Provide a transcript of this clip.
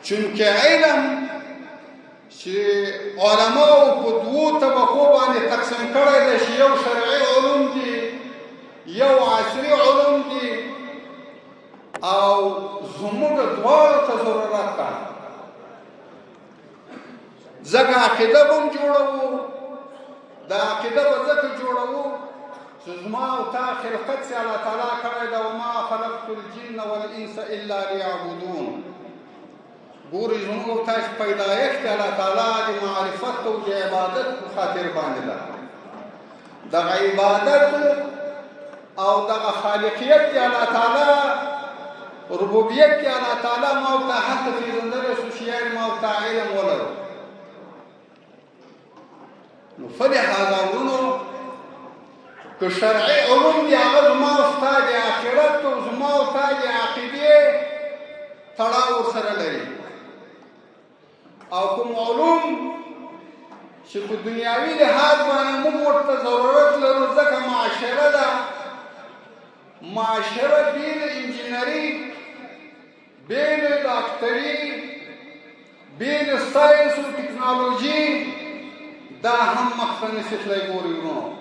چونکې علم چې علماو په دوو طبقو باندې تقسیم کړی دی چې یو شرعي علوم دي یو عصري علوم دي او زموږ دواړو ته ضرورت ده ځکه عقیده به هم جوړوو دا عقیده به ځکه جوړوو چې زما او تا خلقت چې الله تعالی کړی ده وما خلقت الجن والانس الا لیعبدون ګورې زموږ او تا چې پیدایښت الله تعالی د معرفت او د عبادت په خاطر باندې ده دغه عبادت او دغه خالقیت د الله تعالی ربوبیت کې الله تعالی ما او تا حتی پیژندلی شو چې یعنې ما او تا علم ولرو نو فلهذا ورونو که شرعي علوم دي هغه زما او ستا د آخرت او زما او تا د عقیدې تړاو ورسره لري او کوم علوم چې په دنیاوي لحاظ باندې موږ ورته ضرورت لرو ځکه معاشره ده معاشره بې له انجینري بې له ډاکټري بې له ساینس او ټکنالوژي دا هم مخته نشي تللی ګورې ورونو